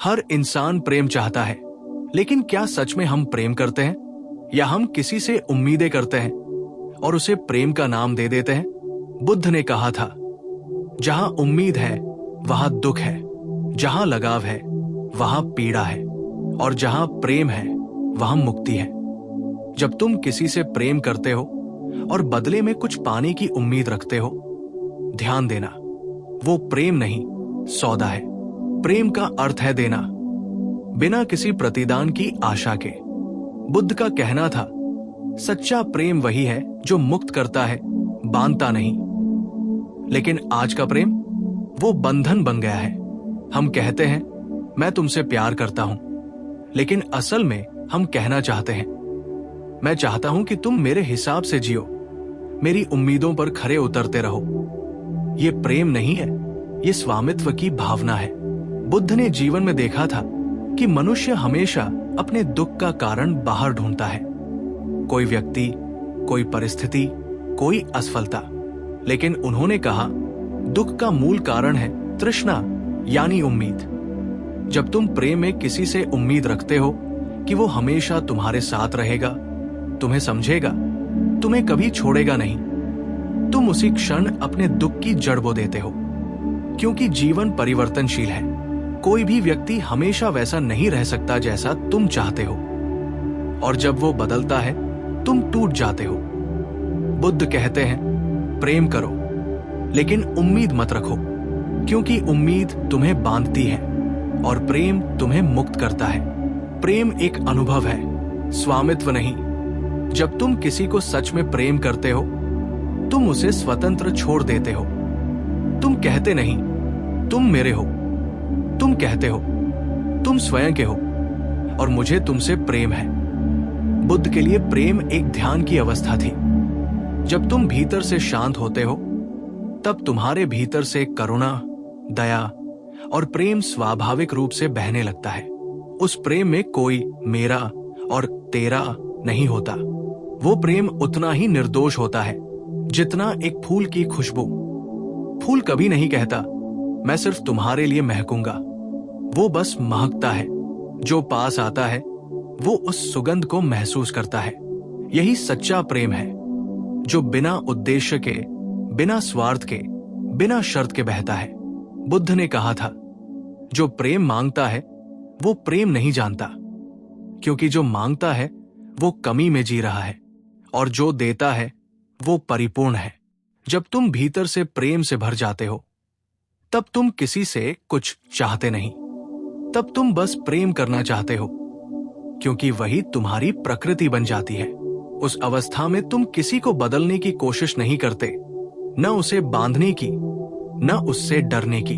हर इंसान प्रेम चाहता है, लेकिन क्या सच में हम प्रेम करते हैं, या हम किसी से उम्मीदें करते हैं और उसे प्रेम का नाम दे देते हैं? बुद्ध ने कहा था, जहां उम्मीद है वहां दुख है, जहां लगाव है वहां पीड़ा है, और जहां प्रेम है वहां मुक्ति है। जब तुम किसी से प्रेम करते हो और बदले में कुछ पाने की उम्मीद रखते हो, ध्यान देना, वो प्रेम नहीं, सौदा है। प्रेम का अर्थ है देना, बिना किसी प्रतिदान की आशा के। बुद्ध का कहना था, सच्चा प्रेम वही है जो मुक्त करता है, बांधता नहीं। लेकिन आज का प्रेम वो बंधन बन गया है। हम कहते हैं, मैं तुमसे प्यार करता हूं, लेकिन असल में हम कहना चाहते हैं, मैं चाहता हूं कि तुम मेरे हिसाब से जियो, मेरी उम्मीदों पर खरे उतरते रहो। ये प्रेम नहीं है, ये स्वामित्व की भावना है। बुद्ध ने जीवन में देखा था कि मनुष्य हमेशा अपने दुख का कारण बाहर ढूंढता है, कोई व्यक्ति, कोई परिस्थिति, कोई असफलता। लेकिन उन्होंने कहा, दुख का मूल कारण है तृष्णा, यानी उम्मीद। जब तुम प्रेम में किसी से उम्मीद रखते हो कि वो हमेशा तुम्हारे साथ रहेगा, तुम्हें समझेगा, तुम्हें कभी छोड़ेगा नहीं, तुम उसी क्षण अपने दुख की जड़ बो देते हो। क्योंकि जीवन परिवर्तनशील है, कोई भी व्यक्ति हमेशा वैसा नहीं रह सकता जैसा तुम चाहते हो, और जब वो बदलता है तुम टूट जाते हो। बुद्ध कहते हैं, प्रेम करो, लेकिन उम्मीद मत रखो, क्योंकि उम्मीद तुम्हें बांधती है और प्रेम तुम्हें मुक्त करता है। प्रेम एक अनुभव है, स्वामित्व नहीं। जब तुम किसी को सच में प्रेम करते हो, तुम उसे स्वतंत्र छोड़ देते हो। तुम कहते नहीं, तुम मेरे हो, तुम कहते हो, तुम स्वयं के हो, और मुझे तुमसे प्रेम है। बुद्ध के लिए प्रेम एक ध्यान की अवस्था थी। जब तुम भीतर से शांत होते हो, तब तुम्हारे भीतर से करुणा, दया और प्रेम स्वाभाविक रूप से बहने लगता है। उस प्रेम में कोई मेरा और तेरा नहीं होता। वो प्रेम उतना ही निर्दोष होता है जितना एक फूल की खुशबू। फूल कभी नहीं कहता, मैं सिर्फ तुम्हारे लिए महकूंगा। वो बस महकता है। जो पास आता है वो उस सुगंध को महसूस करता है। यही सच्चा प्रेम है, जो बिना उद्देश्य के, बिना स्वार्थ के, बिना शर्त के बहता है। बुद्ध ने कहा था, जो प्रेम मांगता है वो प्रेम नहीं जानता, क्योंकि जो मांगता है वो कमी में जी रहा है, और जो देता है वो परिपूर्ण है। जब तुम भीतर से प्रेम से भर जाते हो, तब तुम किसी से कुछ चाहते नहीं, तब तुम बस प्रेम करना चाहते हो, क्योंकि वही तुम्हारी प्रकृति बन जाती है। उस अवस्था में तुम किसी को बदलने की कोशिश नहीं करते, न उसे बांधने की, न उससे डरने की।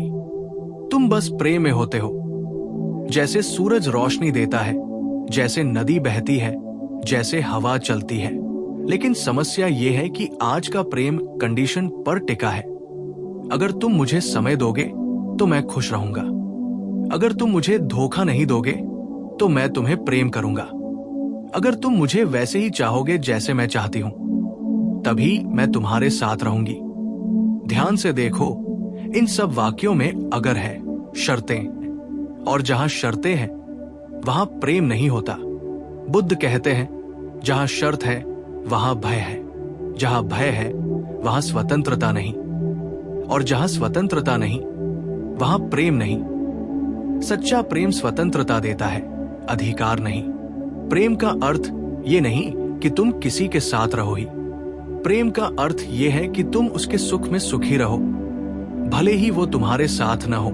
तुम बस प्रेम में होते हो। जैसे सूरज रोशनी देता है, जैसे नदी बहती है, जैसे हवा चलती है। लेकिन समस्या यह है कि आज का प्रेम कंडीशन पर टिका है। अगर तुम मुझे समय दोगे तो मैं खुश रहूंगा। अगर तुम मुझे धोखा नहीं दोगे तो मैं तुम्हें प्रेम करूंगा। अगर तुम मुझे वैसे ही चाहोगे जैसे मैं चाहती हूं, तभी मैं तुम्हारे साथ रहूंगी। ध्यान से देखो, इन सब वाक्यों में अगर है, शर्तें, और जहां शर्तें हैं वहां प्रेम नहीं होता। बुद्ध कहते हैं, जहां शर्त है वहां भय है, जहां भय है वहां स्वतंत्रता नहीं, और जहां स्वतंत्रता नहीं वहां प्रेम नहीं। सच्चा प्रेम स्वतंत्रता देता है, अधिकार नहीं। प्रेम का अर्थ ये नहीं कि तुम किसी के साथ रहो ही। प्रेम का अर्थ ये है कि तुम उसके सुख में सुखी रहो, भले ही वो तुम्हारे साथ न हो।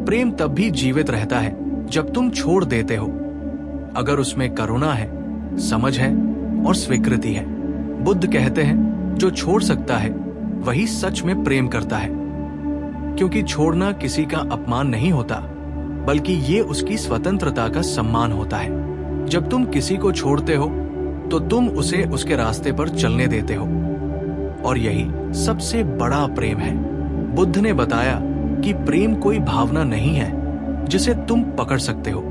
प्रेम तब भी जीवित रहता है जब तुम छोड़ देते हो, अगर उसमें करुणा है, समझ है और स्वीकृति है। बुद्ध कहते हैं, जो छोड़ सकता है वही सच में प्रेम करता है, क्योंकि छोड़ना किसी का अपमान नहीं होता, बल्कि ये उसकी स्वतंत्रता का सम्मान होता है। जब तुम किसी को छोड़ते हो तो तुम उसे उसके रास्ते पर चलने देते हो, और यही सबसे बड़ा प्रेम है। बुद्ध ने बताया कि प्रेम कोई भावना नहीं है जिसे तुम पकड़ सकते हो।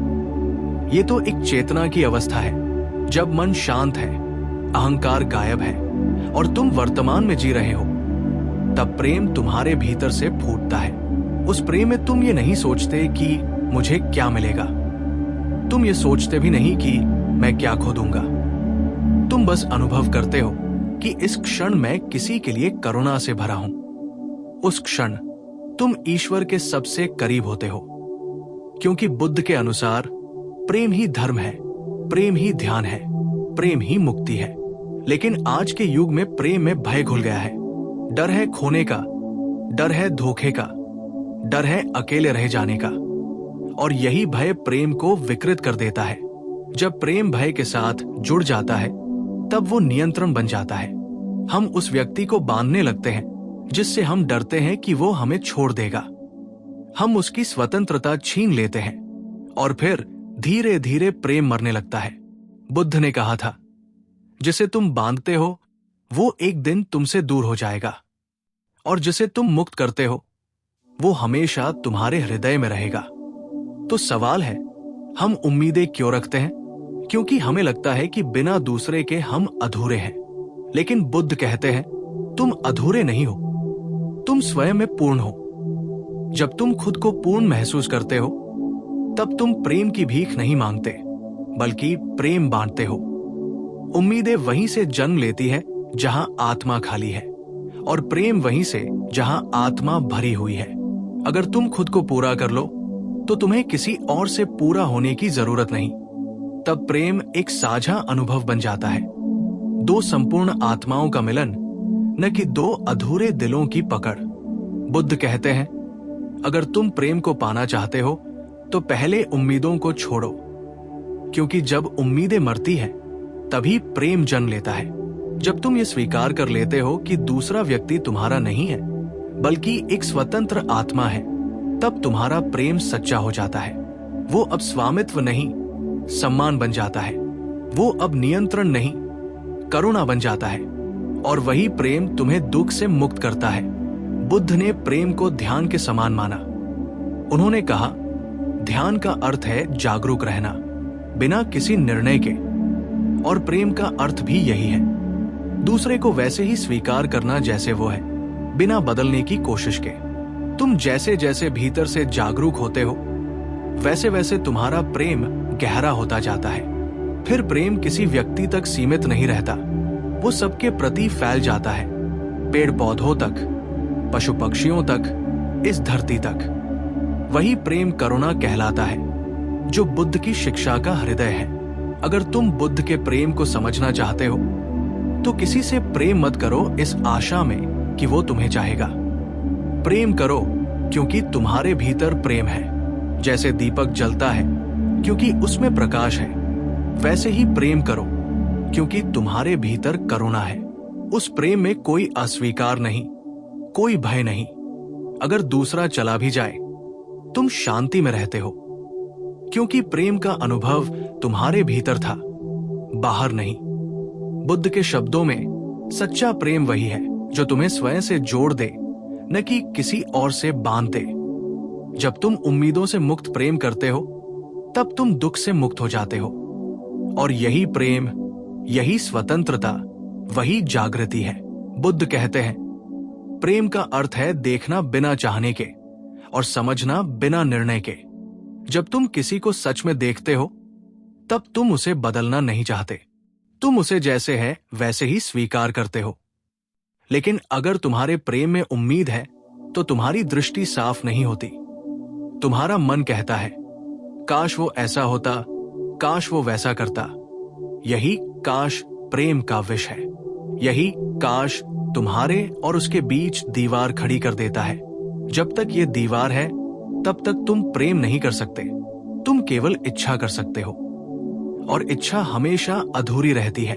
ये तो एक चेतना की अवस्था है। जब मन शांत है, अहंकार गायब है और तुम वर्तमान में जी रहे हो, तब प्रेम तुम्हारे भीतर से फूटता है। उस प्रेम में तुम ये नहीं सोचते कि मुझे क्या मिलेगा। तुम ये सोचते भी नहीं कि मैं क्या खो दूंगा। तुम बस अनुभव करते हो कि इस क्षण मैं किसी के लिए करुणा से भरा हूं। उस क्षण तुम ईश्वर के सबसे करीब होते हो, क्योंकि बुद्ध के अनुसार प्रेम ही धर्म है, प्रेम ही ध्यान है, प्रेम ही मुक्ति है। लेकिन आज के युग में प्रेम में भय घुल गया है। डर है खोने का, डर है धोखे का, डर है अकेले रह जाने का। और यही भय प्रेम को विकृत कर देता है। जब प्रेम भय के साथ जुड़ जाता है तब वो नियंत्रण बन जाता है। हम उस व्यक्ति को बांधने लगते हैं जिससे हम डरते हैं कि वो हमें छोड़ देगा। हम उसकी स्वतंत्रता छीन लेते हैं और फिर धीरे धीरे प्रेम मरने लगता है। बुद्ध ने कहा था, जिसे तुम बांधते हो वो एक दिन तुमसे दूर हो जाएगा, और जिसे तुम मुक्त करते हो वो हमेशा तुम्हारे हृदय में रहेगा। तो सवाल है, हम उम्मीदें क्यों रखते हैं? क्योंकि हमें लगता है कि बिना दूसरे के हम अधूरे हैं। लेकिन बुद्ध कहते हैं, तुम अधूरे नहीं हो, तुम स्वयं में पूर्ण हो। जब तुम खुद को पूर्ण महसूस करते हो तब तुम प्रेम की भीख नहीं मांगते, बल्कि प्रेम बांटते हो। उम्मीदें वहीं से जन्म लेती है जहां आत्मा खाली है, और प्रेम वहीं से जहां आत्मा भरी हुई है। अगर तुम खुद को पूरा कर लो तो तुम्हें किसी और से पूरा होने की जरूरत नहीं। तब प्रेम एक साझा अनुभव बन जाता है, दो संपूर्ण आत्माओं का मिलन, न कि दो अधूरे दिलों की पकड़। बुद्ध कहते हैं, अगर तुम प्रेम को पाना चाहते हो तो पहले उम्मीदों को छोड़ो, क्योंकि जब उम्मीदें मरती हैं तभी प्रेम जन्म लेता है। जब तुम ये स्वीकार कर लेते हो कि दूसरा व्यक्ति तुम्हारा नहीं है बल्कि एक स्वतंत्र आत्मा है, तब तुम्हारा प्रेम सच्चा हो जाता है। वो अब स्वामित्व नहीं, सम्मान बन जाता है। वो अब नियंत्रण नहीं, करुणा बन जाता है। और वही प्रेम तुम्हें दुख से मुक्त करता है। बुद्ध ने प्रेम को ध्यान के समान माना। उन्होंने कहा, ध्यान का अर्थ है जागरूक रहना, बिना किसी निर्णय के। और प्रेम का अर्थ भी यही है, दूसरे को वैसे ही स्वीकार करना जैसे वो है, बिना बदलने की कोशिश के। तुम जैसे जैसे भीतर से जागरूक होते हो वैसे वैसे तुम्हारा प्रेम गहरा होता जाता है। फिर प्रेम किसी व्यक्ति तक सीमित नहीं रहता, वो सबके प्रति फैल जाता है, पेड़ पौधों तक, पशु पक्षियों तक, इस धरती तक। वही प्रेम करुणा कहलाता है, जो बुद्ध की शिक्षा का हृदय है। अगर तुम बुद्ध के प्रेम को समझना चाहते हो तो किसी से प्रेम मत करो इस आशा में कि वो तुम्हें चाहेगा। प्रेम करो क्योंकि तुम्हारे भीतर प्रेम है। जैसे दीपक जलता है क्योंकि उसमें प्रकाश है, वैसे ही प्रेम करो क्योंकि तुम्हारे भीतर करुणा है। उस प्रेम में कोई अस्वीकार नहीं, कोई भय नहीं। अगर दूसरा चला भी जाए तुम शांति में रहते हो, क्योंकि प्रेम का अनुभव तुम्हारे भीतर था, बाहर नहीं। बुद्ध के शब्दों में सच्चा प्रेम वही है जो तुम्हें स्वयं से जोड़ दे, न कि किसी और से बांध दे। जब तुम उम्मीदों से मुक्त प्रेम करते हो तब तुम दुख से मुक्त हो जाते हो। और यही प्रेम, यही स्वतंत्रता, वही जागृति है। बुद्ध कहते हैं, प्रेम का अर्थ है देखना बिना चाहने के और समझना बिना निर्णय के। जब तुम किसी को सच में देखते हो तब तुम उसे बदलना नहीं चाहते, तुम उसे जैसे है वैसे ही स्वीकार करते हो। लेकिन अगर तुम्हारे प्रेम में उम्मीद है तो तुम्हारी दृष्टि साफ नहीं होती। तुम्हारा मन कहता है, काश वो ऐसा होता, काश वो वैसा करता। यही काश प्रेम का विष है। यही काश तुम्हारे और उसके बीच दीवार खड़ी कर देता है। जब तक ये दीवार है तब तक तुम प्रेम नहीं कर सकते, तुम केवल इच्छा कर सकते हो, और इच्छा हमेशा अधूरी रहती है।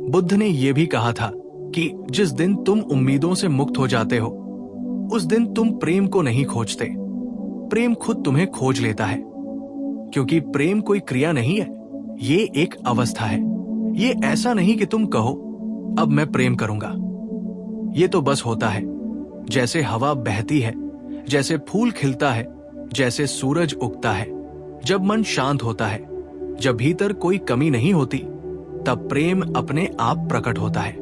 बुद्ध ने यह भी कहा था कि जिस दिन तुम उम्मीदों से मुक्त हो जाते हो उस दिन तुम प्रेम को नहीं खोजते, प्रेम खुद तुम्हें खोज लेता है। क्योंकि प्रेम कोई क्रिया नहीं है, ये एक अवस्था है। ये ऐसा नहीं कि तुम कहो अब मैं प्रेम करूंगा। ये तो बस होता है, जैसे हवा बहती है, जैसे फूल खिलता है, जैसे सूरज उगता है। जब मन शांत होता है, जब भीतर कोई कमी नहीं होती, तब प्रेम अपने आप प्रकट होता है।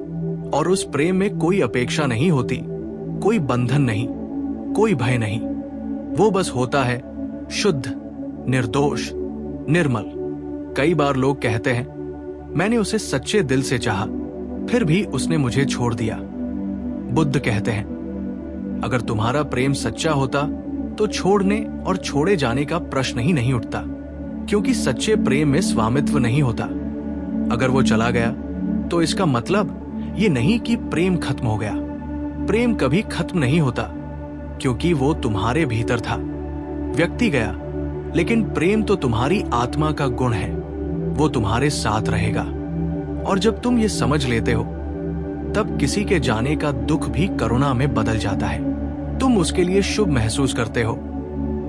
और उस प्रेम में कोई अपेक्षा नहीं होती, कोई बंधन नहीं, कोई भय नहीं। वो बस होता है शुद्ध, निर्दोष, निर्मल। कई बार लोग कहते हैं, मैंने उसे सच्चे दिल से चाहा, फिर भी उसने मुझे छोड़ दिया। बुद्ध कहते हैं, अगर तुम्हारा प्रेम सच्चा होता तो छोड़ने और छोड़े जाने का प्रश्न ही नहीं उठता, क्योंकि सच्चे प्रेम में स्वामित्व नहीं होता। अगर वो चला गया तो इसका मतलब ये नहीं कि प्रेम खत्म हो गया। प्रेम कभी खत्म नहीं होता, क्योंकि वो तुम्हारे भीतर था। व्यक्ति गया, लेकिन प्रेम तो तुम्हारी आत्मा का गुण है, वो तुम्हारे साथ रहेगा। और जब तुम ये समझ लेते हो, तब किसी के जाने का दुख भी करुणा में बदल जाता है। तुम उसके लिए शुभ महसूस करते हो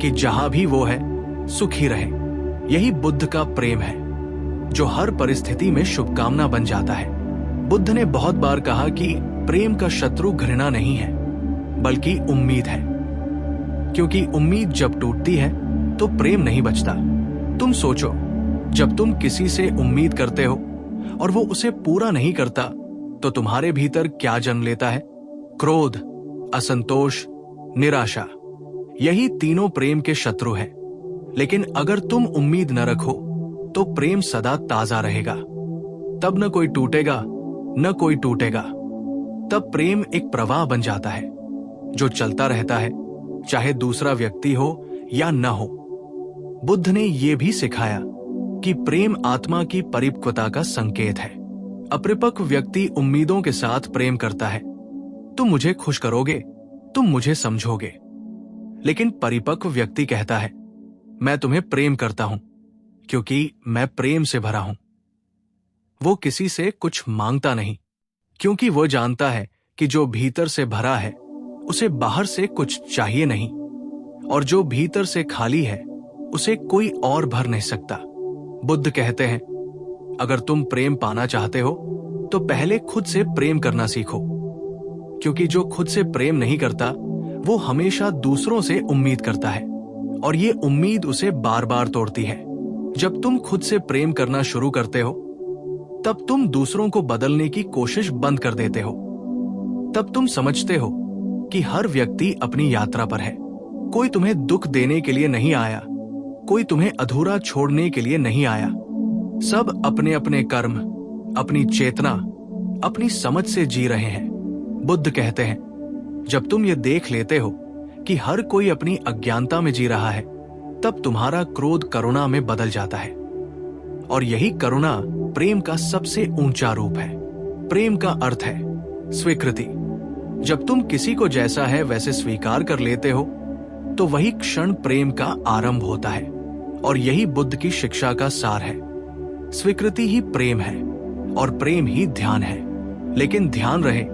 कि जहां भी वो है सुखी रहे। यही बुद्ध का प्रेम है, जो हर परिस्थिति में शुभकामना बन जाता है। बुद्ध ने बहुत बार कहा कि प्रेम का शत्रु घृणा नहीं है, बल्कि उम्मीद है, क्योंकि उम्मीद जब टूटती है तो प्रेम नहीं बचता। तुम सोचो, जब तुम किसी से उम्मीद करते हो और वो उसे पूरा नहीं करता, तो तुम्हारे भीतर क्या जन्म लेता है? क्रोध, असंतोष, निराशा। यही तीनों प्रेम के शत्रु हैं। लेकिन अगर तुम उम्मीद न रखो तो प्रेम सदा ताजा रहेगा। तब न कोई टूटेगा, न कोई टूटेगा। तब प्रेम एक प्रवाह बन जाता है, जो चलता रहता है, चाहे दूसरा व्यक्ति हो या न हो। बुद्ध ने यह भी सिखाया कि प्रेम आत्मा की परिपक्वता का संकेत है। अपरिपक्व व्यक्ति उम्मीदों के साथ प्रेम करता है, तुम मुझे खुश करोगे, तुम मुझे समझोगे। लेकिन परिपक्व व्यक्ति कहता है, मैं तुम्हें प्रेम करता हूं, क्योंकि मैं प्रेम से भरा हूं। वो किसी से कुछ मांगता नहीं, क्योंकि वो जानता है कि जो भीतर से भरा है उसे बाहर से कुछ चाहिए नहीं, और जो भीतर से खाली है उसे कोई और भर नहीं सकता। बुद्ध कहते हैं, अगर तुम प्रेम पाना चाहते हो तो पहले खुद से प्रेम करना सीखो, क्योंकि जो खुद से प्रेम नहीं करता वो हमेशा दूसरों से उम्मीद करता है, और ये उम्मीद उसे बार बार तोड़ती है। जब तुम खुद से प्रेम करना शुरू करते हो, तब तुम दूसरों को बदलने की कोशिश बंद कर देते हो। तब तुम समझते हो कि हर व्यक्ति अपनी यात्रा पर है। कोई तुम्हें दुख देने के लिए नहीं आया, कोई तुम्हें अधूरा छोड़ने के लिए नहीं आया। सब अपने अपने कर्म, अपनी चेतना, अपनी समझ से जी रहे हैं। बुद्ध कहते हैं, जब तुम ये देख लेते हो कि हर कोई अपनी अज्ञानता में जी रहा है, तब तुम्हारा क्रोध करुणा में बदल जाता है। और यही करुणा प्रेम का सबसे ऊंचा रूप है। प्रेम का अर्थ है स्वीकृति। जब तुम किसी को जैसा है वैसे स्वीकार कर लेते हो, तो वही क्षण प्रेम का आरंभ होता है। और यही बुद्ध की शिक्षा का सार है। स्वीकृति ही प्रेम है, और प्रेम ही ध्यान है। लेकिन ध्यान रहे,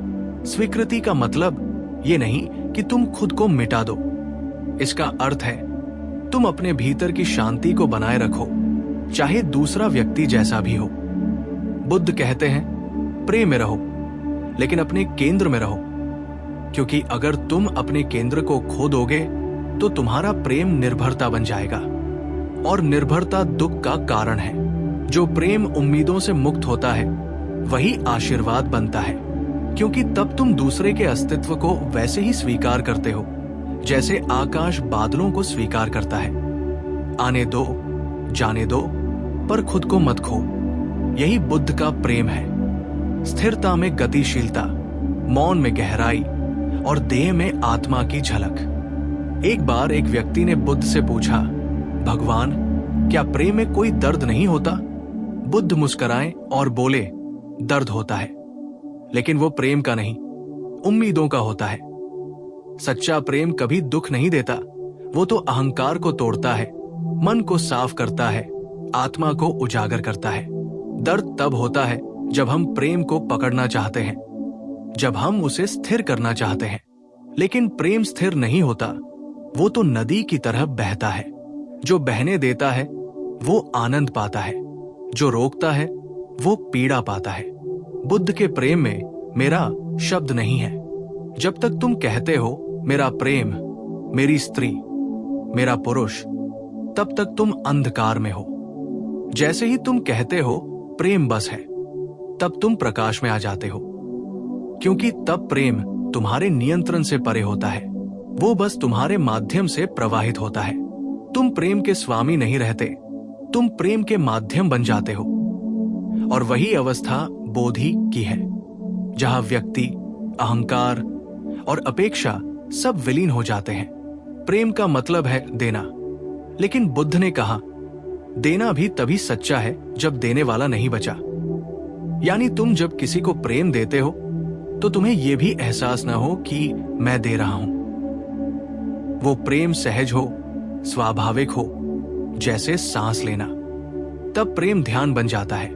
स्वीकृति का मतलब ये नहीं कि तुम खुद को मिटा दो। इसका अर्थ है तुम अपने भीतर की शांति को बनाए रखो, चाहे दूसरा व्यक्ति जैसा भी हो। बुद्ध कहते हैं, प्रेम में रहो, लेकिन अपने केंद्र में रहो, क्योंकि अगर तुम अपने केंद्र को खो दोगे तो तुम्हारा प्रेम निर्भरता बन जाएगा, और निर्भरता दुख का कारण है। जो प्रेम उम्मीदों से मुक्त होता है वही आशीर्वाद बनता है, क्योंकि तब तुम दूसरे के अस्तित्व को वैसे ही स्वीकार करते हो जैसे आकाश बादलों को स्वीकार करता है। आने दो, जाने दो, पर खुद को मत खो। यही बुद्ध का प्रेम है। स्थिरता में गतिशीलता, मौन में गहराई, और देह में आत्मा की झलक। एक बार एक व्यक्ति ने बुद्ध से पूछा, भगवान, क्या प्रेम में कोई दर्द नहीं होता? बुद्ध मुस्कुराए और बोले, दर्द होता है, लेकिन वो प्रेम का नहीं, उम्मीदों का होता है। सच्चा प्रेम कभी दुख नहीं देता, वो तो अहंकार को तोड़ता है, मन को साफ करता है, आत्मा को उजागर करता है। दर्द तब होता है जब हम प्रेम को पकड़ना चाहते हैं, जब हम उसे स्थिर करना चाहते हैं। लेकिन प्रेम स्थिर नहीं होता, वो तो नदी की तरह बहता है। जो बहने देता है वो आनंद पाता है, जो रोकता है वो पीड़ा पाता है। बुद्ध के प्रेम में मेरा शब्द नहीं है। जब तक तुम कहते हो मेरा प्रेम, मेरी स्त्री, मेरा पुरुष, तब तक तुम अंधकार में हो। जैसे ही तुम कहते हो प्रेम बस है, तब तुम प्रकाश में आ जाते हो, क्योंकि तब प्रेम तुम्हारे नियंत्रण से परे होता है। वो बस तुम्हारे माध्यम से प्रवाहित होता है। तुम प्रेम के स्वामी नहीं रहते, तुम प्रेम के माध्यम बन जाते हो। और वही अवस्था बोधि की है, जहां व्यक्ति, अहंकार और अपेक्षा सब विलीन हो जाते हैं। प्रेम का मतलब है देना, लेकिन बुद्ध ने कहा देना भी तभी सच्चा है जब देने वाला नहीं बचा। यानी तुम जब किसी को प्रेम देते हो तो तुम्हें यह भी एहसास ना हो कि मैं दे रहा हूं। वो प्रेम सहज हो, स्वाभाविक हो, जैसे सांस लेना। तब प्रेम ध्यान बन जाता है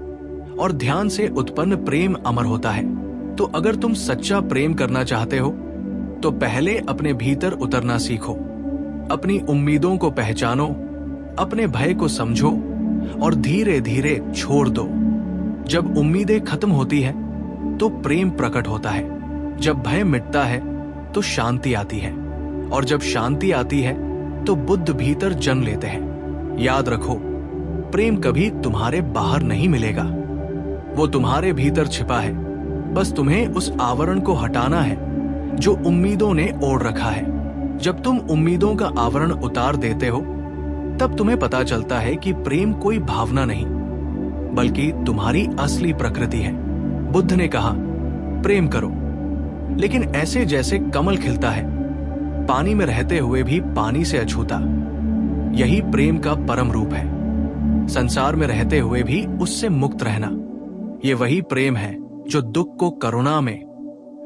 और ध्यान से उत्पन्न प्रेम अमर होता है। तो अगर तुम सच्चा प्रेम करना चाहते हो तो पहले अपने भीतर उतरना सीखो, अपनी उम्मीदों को पहचानो, अपने भय को समझो और धीरे धीरे छोड़ दो। जब उम्मीदें खत्म होती हैं तो प्रेम प्रकट होता है। जब भय मिटता है तो शांति आती है, और जब शांति आती है तो बुद्ध भीतर जन्म लेते हैं। याद रखो, प्रेम कभी तुम्हारे बाहर नहीं मिलेगा, वो तुम्हारे भीतर छिपा है। बस तुम्हें उस आवरण को हटाना है जो उम्मीदों ने ओढ़ रखा है। जब तुम उम्मीदों का आवरण उतार देते हो तब तुम्हें पता चलता है कि प्रेम कोई भावना नहीं, बल्कि तुम्हारी असली प्रकृति है। बुद्ध ने कहा प्रेम करो, लेकिन ऐसे जैसे कमल खिलता है, पानी में रहते हुए भी पानी से अछूता। यही प्रेम का परम रूप है। संसार में रहते हुए भी उससे मुक्त रहना, ये वही प्रेम है जो दुख को करुणा में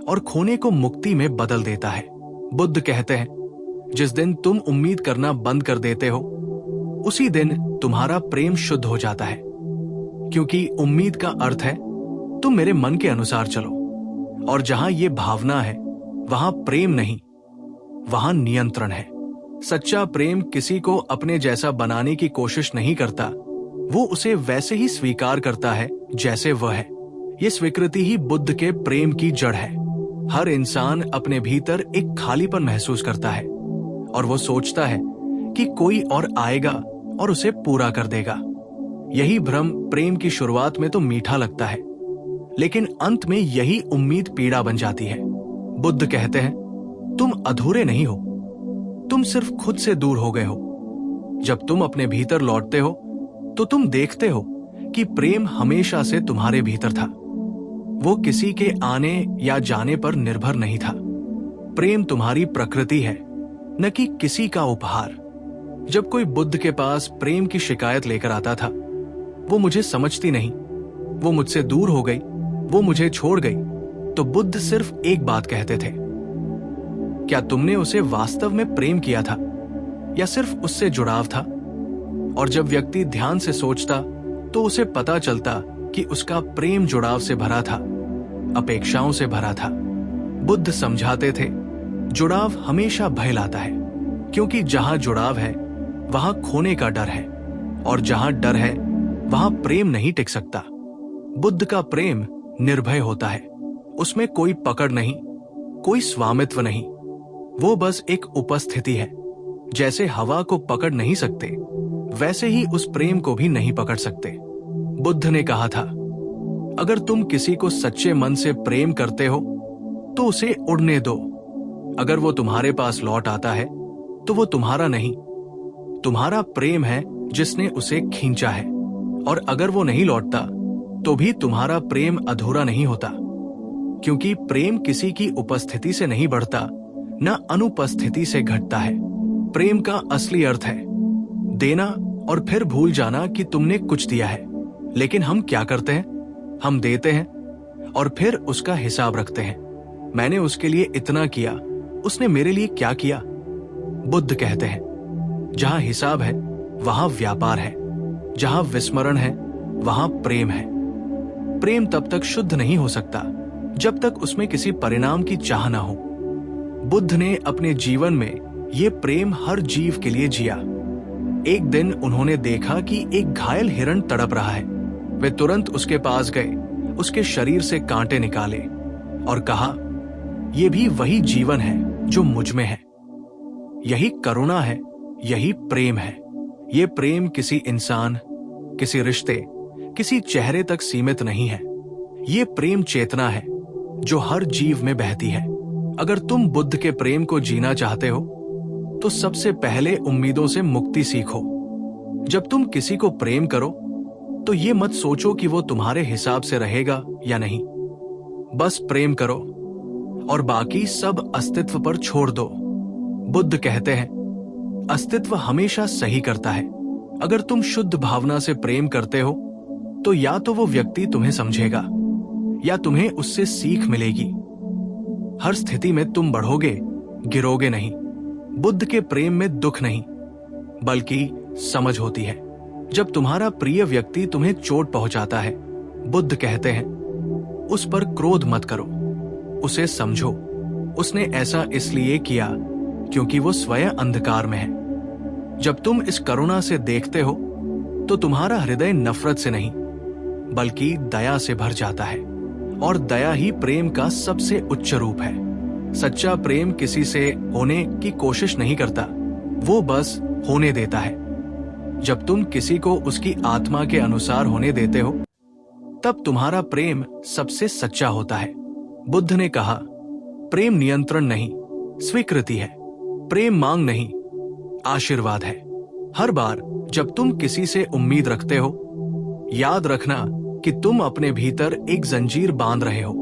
और खोने को मुक्ति में बदल देता है। बुद्ध कहते हैं जिस दिन तुम उम्मीद करना बंद कर देते हो उसी दिन तुम्हारा प्रेम शुद्ध हो जाता है, क्योंकि उम्मीद का अर्थ है तुम मेरे मन के अनुसार चलो, और जहां ये भावना है वहां प्रेम नहीं, वहां नियंत्रण है। सच्चा प्रेम किसी को अपने जैसा बनाने की कोशिश नहीं करता, वो उसे वैसे ही स्वीकार करता है जैसे वह है। ये स्वीकृति ही बुद्ध के प्रेम की जड़ है। हर इंसान अपने भीतर एक खालीपन महसूस करता है और वो सोचता है कि कोई और आएगा और उसे पूरा कर देगा। यही भ्रम प्रेम की शुरुआत में तो मीठा लगता है, लेकिन अंत में यही उम्मीद पीड़ा बन जाती है। बुद्ध कहते हैं तुम अधूरे नहीं हो, तुम सिर्फ खुद से दूर हो गए हो। जब तुम अपने भीतर लौटते हो तो तुम देखते हो कि प्रेम हमेशा से तुम्हारे भीतर था। वो किसी के आने या जाने पर निर्भर नहीं था। प्रेम तुम्हारी प्रकृति है, न कि किसी का उपहार। जब कोई बुद्ध के पास प्रेम की शिकायत लेकर आता था, वो मुझे समझती नहीं, वो मुझसे दूर हो गई, वो मुझे छोड़ गई, तो बुद्ध सिर्फ एक बात कहते थे, क्या तुमने उसे वास्तव में प्रेम किया था या सिर्फ उससे जुड़ाव था? और जब व्यक्ति ध्यान से सोचता तो उसे पता चलता कि उसका प्रेम जुड़ाव से भरा था, अपेक्षाओं से भरा था। बुद्ध समझाते थे जुड़ाव हमेशा भय लाता है, क्योंकि जहां जुड़ाव है वहां खोने का डर है, और जहां डर है वहां प्रेम नहीं टिक सकता। बुद्ध का प्रेम निर्भय होता है, उसमें कोई पकड़ नहीं, कोई स्वामित्व नहीं, वो बस एक उपस्थिति है। जैसे हवा को पकड़ नहीं सकते, वैसे ही उस प्रेम को भी नहीं पकड़ सकते। बुद्ध ने कहा था अगर तुम किसी को सच्चे मन से प्रेम करते हो तो उसे उड़ने दो। अगर वो तुम्हारे पास लौट आता है तो वो तुम्हारा नहीं, तुम्हारा प्रेम है जिसने उसे खींचा है। और अगर वो नहीं लौटता तो भी तुम्हारा प्रेम अधूरा नहीं होता, क्योंकि प्रेम किसी की उपस्थिति से नहीं बढ़ता, न अनुपस्थिति से घटता है। प्रेम का असली अर्थ है देना और फिर भूल जाना कि तुमने कुछ दिया है। लेकिन हम क्या करते हैं? हम देते हैं और फिर उसका हिसाब रखते हैं। मैंने उसके लिए इतना किया, उसने मेरे लिए क्या किया? बुद्ध कहते हैं जहां हिसाब है वहां व्यापार है, जहां विस्मरण है वहां प्रेम है। प्रेम तब तक शुद्ध नहीं हो सकता जब तक उसमें किसी परिणाम की चाह ना हो। बुद्ध ने अपने जीवन में ये प्रेम हर जीव के लिए जिया। एक दिन उन्होंने देखा कि एक घायल हिरण तड़प रहा है। वे तुरंत उसके पास गए, उसके शरीर से कांटे निकाले और कहा यह भी वही जीवन है जो मुझ में है। यही करुणा है, यही प्रेम है। ये प्रेम किसी इंसान, किसी रिश्ते, किसी चेहरे तक सीमित नहीं है। ये प्रेम चेतना है जो हर जीव में बहती है। अगर तुम बुद्ध के प्रेम को जीना चाहते हो तो सबसे पहले उम्मीदों से मुक्ति सीखो। जब तुम किसी को प्रेम करो तो ये मत सोचो कि वो तुम्हारे हिसाब से रहेगा या नहीं। बस प्रेम करो और बाकी सब अस्तित्व पर छोड़ दो। बुद्ध कहते हैं, अस्तित्व हमेशा सही करता है। अगर तुम शुद्ध भावना से प्रेम करते हो तो या तो वो व्यक्ति तुम्हें समझेगा या तुम्हें उससे सीख मिलेगी। हर स्थिति में तुम बढ़ोगे, गिरोगे नहीं। बुद्ध के प्रेम में दुख नहीं बल्कि समझ होती है। जब तुम्हारा प्रिय व्यक्ति तुम्हें चोट पहुंचाता है, बुद्ध कहते हैं, उस पर क्रोध मत करो, उसे समझो। उसने ऐसा इसलिए किया क्योंकि वो स्वयं अंधकार में है। जब तुम इस करुणा से देखते हो तो तुम्हारा हृदय नफरत से नहीं बल्कि दया से भर जाता है, और दया ही प्रेम का सबसे उच्च रूप है। सच्चा प्रेम किसी से होने की कोशिश नहीं करता, वो बस होने देता है। जब तुम किसी को उसकी आत्मा के अनुसार होने देते हो तब तुम्हारा प्रेम सबसे सच्चा होता है। बुद्ध ने कहा, प्रेम नियंत्रण नहीं, स्वीकृति है। प्रेम मांग नहीं, आशीर्वाद है। हर बार जब तुम किसी से उम्मीद रखते हो, याद रखना कि तुम अपने भीतर एक जंजीर बांध रहे हो।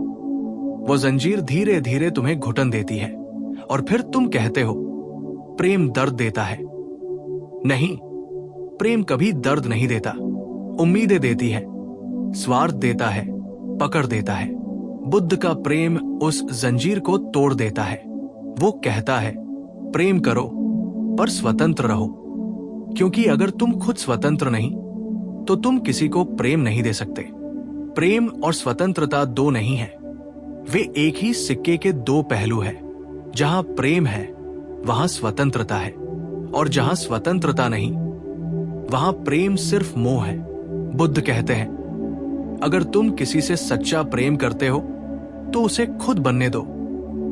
वो जंजीर धीरे धीरे तुम्हें घुटन देती है और फिर तुम कहते हो, प्रेम दर्द देता है। नहीं, प्रेम कभी दर्द नहीं देता। उम्मीदें देती है, स्वार्थ देता है, पकड़ देता है। बुद्ध का प्रेम उस जंजीर को तोड़ देता है। वो कहता है, प्रेम करो पर स्वतंत्र रहो, क्योंकि अगर तुम खुद स्वतंत्र नहीं तो तुम किसी को प्रेम नहीं दे सकते। प्रेम और स्वतंत्रता दो नहीं है, वे एक ही सिक्के के दो पहलू हैं। जहां प्रेम है वहां स्वतंत्रता है, और जहां स्वतंत्रता नहीं वहां प्रेम सिर्फ मोह है। बुद्ध कहते हैं, अगर तुम किसी से सच्चा प्रेम करते हो तो उसे खुद बनने दो,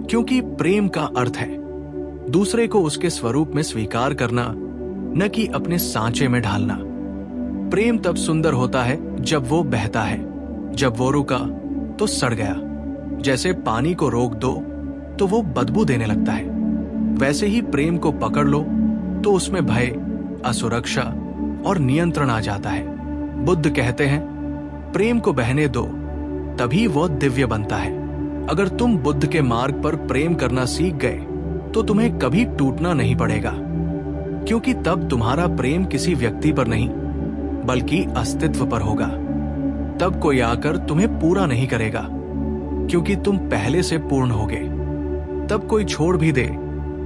क्योंकि प्रेम का अर्थ है दूसरे को उसके स्वरूप में स्वीकार करना, न कि अपने सांचे में ढालना। प्रेम तब सुंदर होता है जब वो बहता है, जब वो रुका तो सड़ गया। जैसे पानी को रोक दो तो वो बदबू देने लगता है, वैसे ही प्रेम को पकड़ लो तो उसमें भय, असुरक्षा और नियंत्रण आ जाता है। बुद्ध कहते हैं, प्रेम को बहने दो, तभी वो दिव्य बनता है। अगर तुम बुद्ध के मार्ग पर प्रेम करना सीख गए तो तुम्हें कभी टूटना नहीं पड़ेगा, क्योंकि तब तुम्हारा प्रेम किसी व्यक्ति पर नहीं बल्कि अस्तित्व पर होगा। तब कोई आकर तुम्हें पूरा नहीं करेगा, क्योंकि तुम पहले से पूर्ण होगे। तब कोई छोड़ भी दे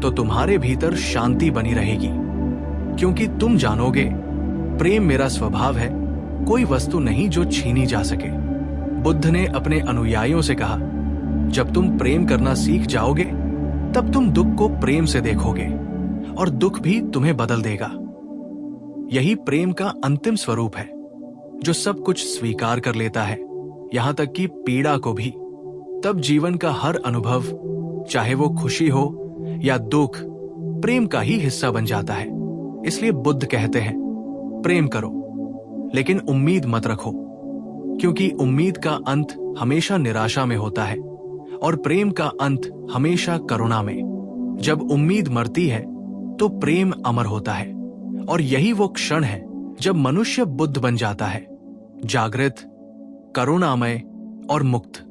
तो तुम्हारे भीतर शांति बनी रहेगी, क्योंकि तुम जानोगे, प्रेम मेरा स्वभाव है, कोई वस्तु नहीं जो छीनी जा सके। बुद्ध ने अपने अनुयायियों से कहा, जब तुम प्रेम करना सीख जाओगे तब तुम दुख को प्रेम से देखोगे और दुख भी तुम्हें बदल देगा। यही प्रेम का अंतिम स्वरूप है, जो सब कुछ स्वीकार कर लेता है, यहां तक कि पीड़ा को भी। तब जीवन का हर अनुभव, चाहे वो खुशी हो या दुख, प्रेम का ही हिस्सा बन जाता है। इसलिए बुद्ध कहते हैं, प्रेम करो लेकिन उम्मीद मत रखो, क्योंकि उम्मीद का अंत हमेशा निराशा में होता है और प्रेम का अंत हमेशा करुणा में। जब उम्मीद मरती है तो प्रेम अमर होता है, और यही वो क्षण है जब मनुष्य बुद्ध बन जाता है, जागृत, करुणामय और मुक्त।